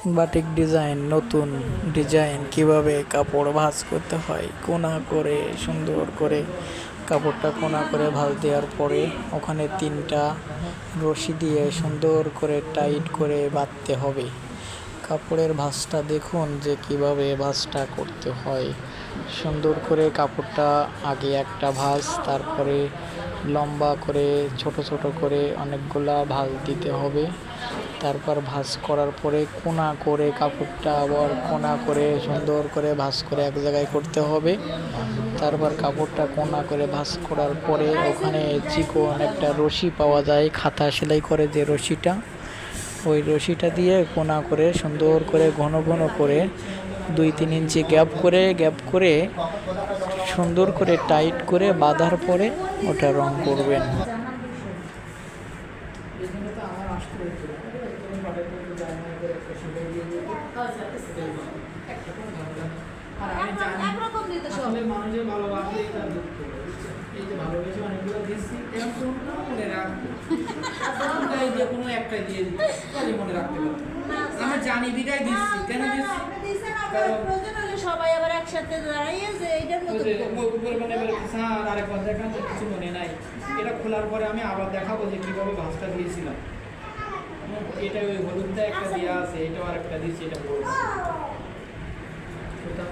Batik design, নতুন design কিভাবে কাপড় ভাঁজ করতে হয়, কোনা করে সুন্দর করে কাপড়টা কোনা করে ভাঁজ দেওয়ার পরে ওখানে 3টা রশি দিয়ে সুন্দর করে টাইট করে বাঁধতে হবে। কাপড়ের ভাঁজটা দেখুন যে কিভাবে ভাঁজটা করতে হয়। সুন্দর করে কাপড়টা আগে একটা ভাঁজ, তারপরে লম্বা করে ছোট ছোট করে অনেকগুলা ভাঁজ দিতে হবে। তারপর ভাঁজ করার পরে কোনা করে কাপড়টা আবার কোনা করে সুন্দর করে ভাঁজ করে এক জায়গায় করতে হবে। তারপর কাপড়টা কোনা করে ভাঁজ করার পরে ওখানে চিকন একটা রশি পাওয়া যায়, খাতা সেলাই করে যে রশিটা, ওই রশিটা দিয়ে কোনা করে সুন্দর করে ঘন ঘন করে 2-3 ইঞ্চি গ্যাপ করে সুন্দর করে টাইট করে বাঁধার পরে ওটা রং করবেন। মানুষের ভালোবাসে এই যে ভালোবেসে অনেকগুলো দিচ্ছি মনে যে কোনো একটা দিয়ে দিচ্ছি মনে রাখতে পারতো। আমি জানি বিদায় দিচ্ছি, কেন দিচ্ছি সবাই আবার একসাথে দাঁড়িয়ে যে এইটার মতো স্যার আরেকবার দেখান, কিছু মনে নাই। এটা খোলার পরে আমি আবার দেখাবো যে কিভাবে ভাঁজটা দিয়েছিলাম। এটা ওই হলুদটা একটা দেওয়া আছে, এটাও আর একটা দিচ্ছি, এটা বলবো এটা